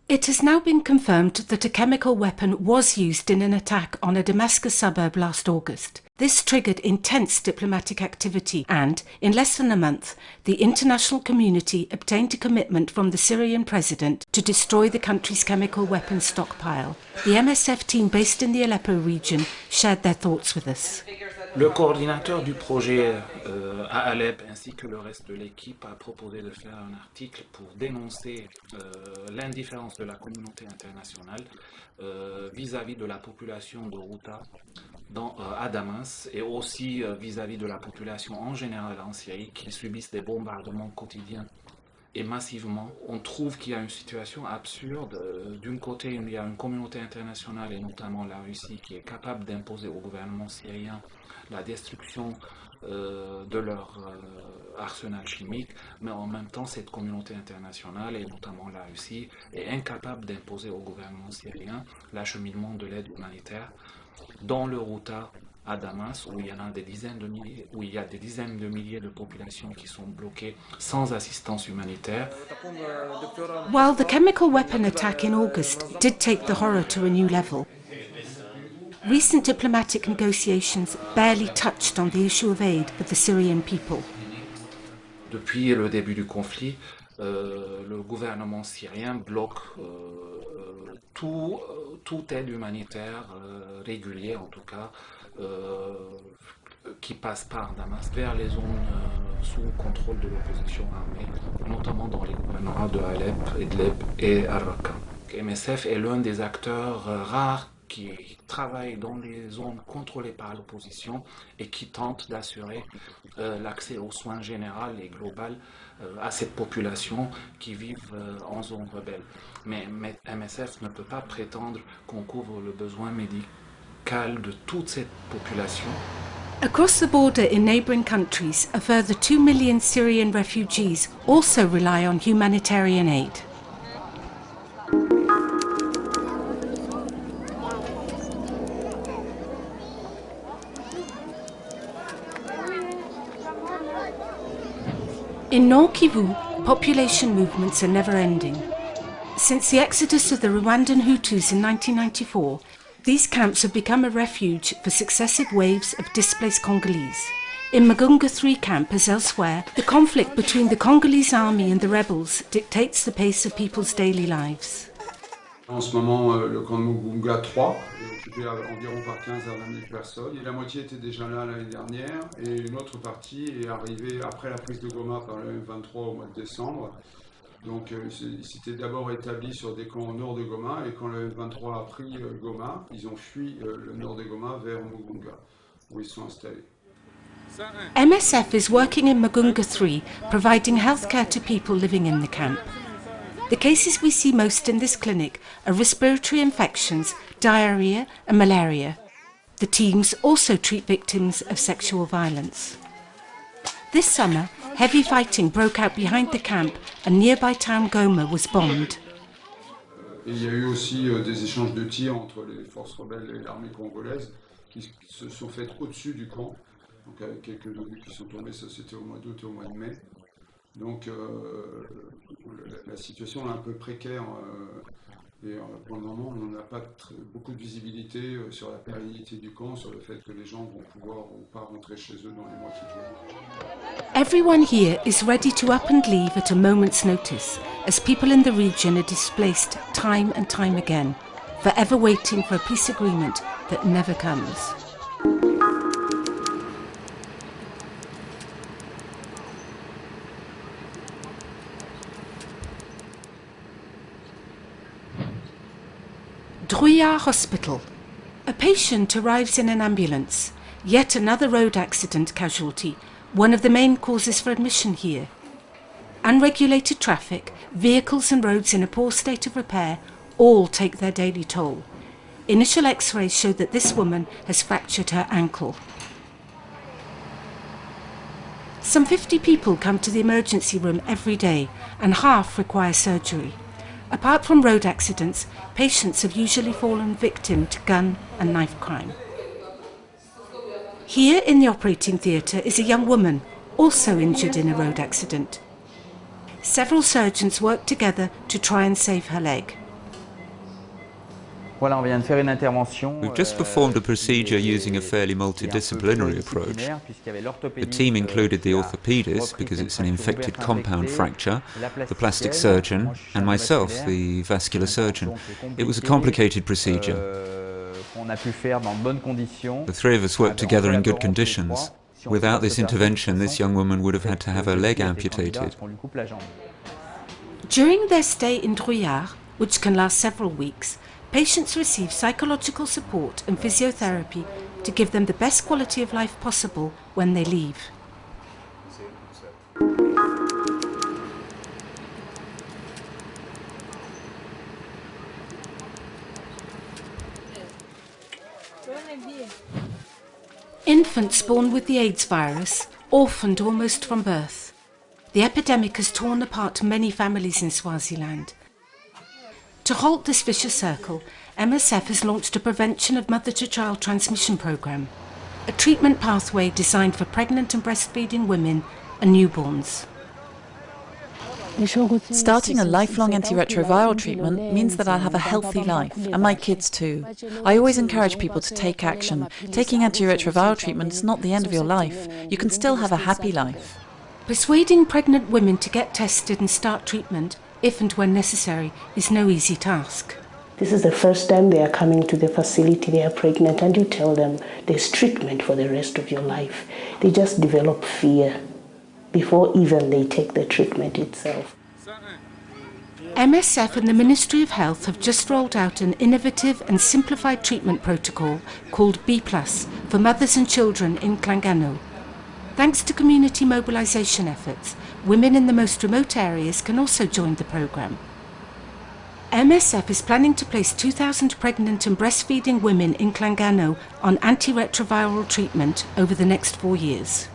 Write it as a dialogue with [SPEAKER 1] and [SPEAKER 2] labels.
[SPEAKER 1] It has now been confirmed that a chemical weapon was used in an attack on a Damascus suburb last August. This triggered intense diplomatic activity and, in less than a month, the international community obtained a commitment from the Syrian president to destroy the country's chemical weapons stockpile. The MSF team based in the Aleppo region shared their thoughts with us.
[SPEAKER 2] Le coordinateur du projet à Alep ainsi que le reste de l'équipe a proposé de faire un article pour dénoncer l'indifférence de la communauté internationale vis-à-vis de la population de Ghouta à Damas et aussi vis-à-vis de la population en général en Syrie qui subissent des bombardements quotidiens et massivement. On trouve qu'il y a une situation absurde. D'un côté, il y a une communauté internationale et notamment la Russie qui est capable d'imposer au gouvernement syrien la destruction de leur arsenal chimique, mais en même temps cette communauté internationale et notamment la Russie est incapable d'imposer au gouvernement syrien l'acheminement de l'aide humanitaire dans le Ghouta à Damas où il y en a des dizaines de milliers, où il y a des dizaines de milliers de populations qui sont bloquées sans assistance humanitaire.
[SPEAKER 1] While the chemical weapon attack in August did take the horror to a new level, recent diplomatic negotiations barely touched on the issue of aid for the Syrian people.
[SPEAKER 2] Depuis le début du conflit, le gouvernement syrien bloque toute aide humanitaire régulière, en tout cas, qui passe par Damas vers les zones sous contrôle de l'opposition armée, notamment dans les gouvernements de Alep, Idlib et Al-Raqqa. MSF est l'un des acteurs rares qui travaille dans les zones contrôlées par l'opposition et qui tente d'assurer l'accès aux soins généraux et globaux à cette population qui vivent en zone rebelle. Mais MSF ne peut pas prétendre qu'on couvre le besoin médical de toute cette population.
[SPEAKER 1] Across the border in neighbouring countries, a further 2 million Syrian refugees also rely on humanitarian aid. In Nord Kivu, population movements are never-ending. Since the exodus of the Rwandan Hutus in 1994, these camps have become a refuge for successive waves of displaced Congolese. In Mugunga 3 camp, as elsewhere, the conflict between the Congolese army and the rebels dictates the pace of people's daily lives.
[SPEAKER 3] En ce moment, le camp de Mugunga 3 est occupé environ par 15 à 20 000 personnes. Et la moitié était déjà là l'année dernière. Et une autre partie est arrivée après la prise de Goma par le M23 au mois de décembre. Donc ils s'étaient d'abord établis sur des camps au nord de Goma. Et quand le M23 a pris Goma, ils ont fui le nord de Goma vers Mugunga, où ils sont installés.
[SPEAKER 1] MSF is working in Mugunga 3, providing healthcare to people living in the camp. The cases we see most in this clinic are respiratory infections, diarrhea and malaria. The teams also treat victims of sexual violence. This summer, heavy fighting broke out behind the camp and nearby town Goma was bombed.
[SPEAKER 3] Il y a eu aussi des échanges de tirs entre les forces rebelles et l'armée congolaise qui se sont faites au-dessus du camp. Donc avec quelques obus qui sont tombés, ça c'était au mois d'août et au mois de mai. Donc la situation est un peu précaire et pour le moment on n'a pas beaucoup de visibilité sur la pérennité du camp, sur le fait que les gens vont pouvoir ou pas rentrer chez eux dans les mois qui viennent.
[SPEAKER 1] Everyone here is ready to up and leave at a moment's notice, as people in the region are displaced time and time again, forever waiting for a peace agreement that never comes. Druya Hospital. A patient arrives in an ambulance, yet another road accident casualty, one of the main causes for admission here. Unregulated traffic, vehicles and roads in a poor state of repair all take their daily toll. Initial x-rays showed that this woman has fractured her ankle. Some 50 people come to the emergency room every day, and half require surgery. Apart from road accidents, patients have usually fallen victim to gun and knife crime. Here in the operating theatre is a young woman, also injured in a road accident. Several surgeons work together to try and save her leg.
[SPEAKER 4] We've just performed a procedure using a fairly multidisciplinary approach. The team included the orthopaedist, because it's an infected compound fracture, the plastic surgeon, and myself, the vascular surgeon. It was a complicated procedure. The three of us worked together in good conditions. Without this intervention, this young woman would have had to have her leg amputated.
[SPEAKER 1] During their stay in Drouillard, which can last several weeks, patients receive psychological support and physiotherapy to give them the best quality of life possible when they leave. Infants born with the AIDS virus, orphaned almost from birth. The epidemic has torn apart many families in Swaziland. To halt this vicious circle, MSF has launched a prevention of mother-to-child transmission programme, a treatment pathway designed for pregnant and breastfeeding women and newborns.
[SPEAKER 5] Starting a lifelong antiretroviral treatment means that I'll have a healthy life, and my kids too. I always encourage people to take action. Taking antiretroviral treatment is not the end of your life. You can still have a happy life.
[SPEAKER 1] Persuading pregnant women to get tested and start treatment, if and when necessary, is no easy task.
[SPEAKER 6] This is the first time they are coming to the facility, they are pregnant, and you tell them there's treatment for the rest of your life. They just develop fear before even they take the treatment itself.
[SPEAKER 1] MSF and the Ministry of Health have just rolled out an innovative and simplified treatment protocol called B+, for mothers and children in Klangano. Thanks to community mobilisation efforts, women in the most remote areas can also join the programme. MSF is planning to place 2,000 pregnant and breastfeeding women in Klangano on antiretroviral treatment over the next 4 years.